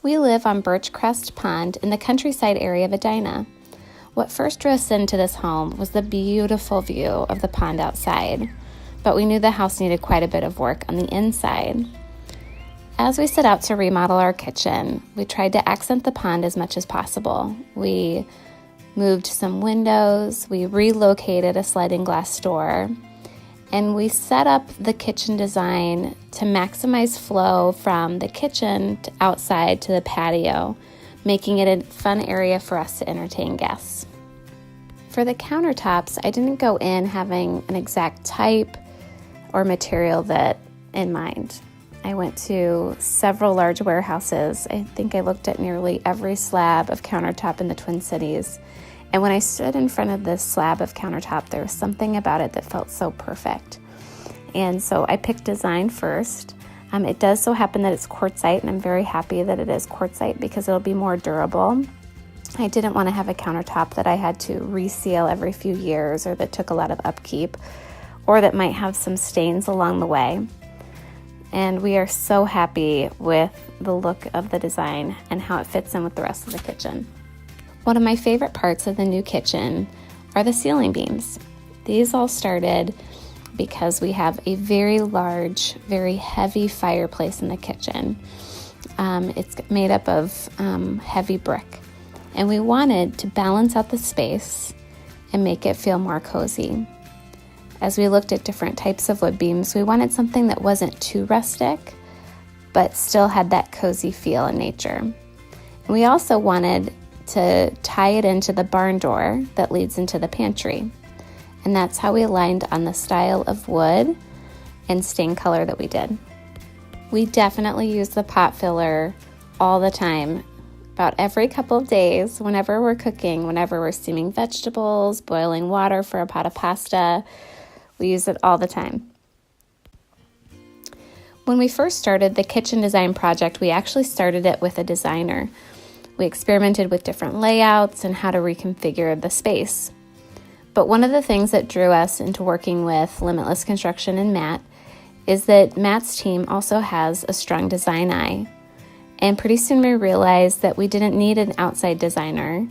We live on Birchcrest Pond in the countryside area of Edina. What first drew us into this home was the beautiful view of the pond outside, but we knew the house needed quite a bit of work on the inside. As we set out to remodel our kitchen, we tried to accent the pond as much as possible. We moved some windows, we relocated a sliding glass door, and we set up the kitchen design to maximize flow from the kitchen to outside to the patio, making it a fun area for us to entertain guests. For the countertops, I didn't go in having an exact type or material in mind. I went to several large warehouses. I think I looked at nearly every slab of countertop in the Twin Cities. And when I stood in front of this slab of countertop, there was something about it that felt so perfect. And so I picked design first. It does so happen that it's quartzite, and I'm very happy that it is quartzite because it'll be more durable. I didn't want to have a countertop that I had to reseal every few years or that took a lot of upkeep or that might have some stains along the way. And we are so happy with the look of the design and how it fits in with the rest of the kitchen. One of my favorite parts of the new kitchen are the ceiling beams. These all started because we have a very large, very heavy fireplace in the kitchen. It's made up of heavy brick. And we wanted to balance out the space and make it feel more cozy. As we looked at different types of wood beams, we wanted something that wasn't too rustic, but still had that cozy feel in nature. And we also wanted to tie it into the barn door that leads into the pantry. And that's how we aligned on the style of wood and stain color that we did. We definitely use the pot filler all the time, about every couple of days, whenever we're cooking, whenever we're steaming vegetables, boiling water for a pot of pasta. We use it all the time. When we first started the kitchen design project, we actually started it with a designer. We experimented with different layouts and how to reconfigure the space. But one of the things that drew us into working with Limitless Construction and Matt is that Matt's team also has a strong design eye. And pretty soon we realized that we didn't need an outside designer,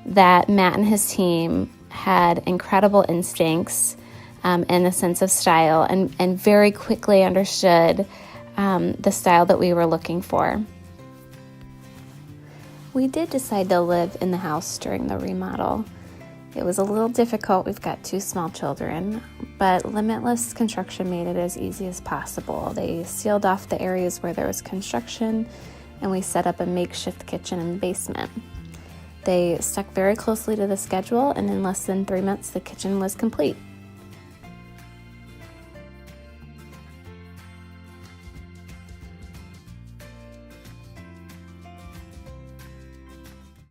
that Matt and his team had incredible instincts and a sense of style and very quickly understood the style that we were looking for. We did decide to live in the house during the remodel. It was a little difficult. We've got 2 small children, but Limitless Construction made it as easy as possible. They sealed off the areas where there was construction, and we set up a makeshift kitchen and basement. They stuck very closely to the schedule, and in less than 3 months, the kitchen was complete.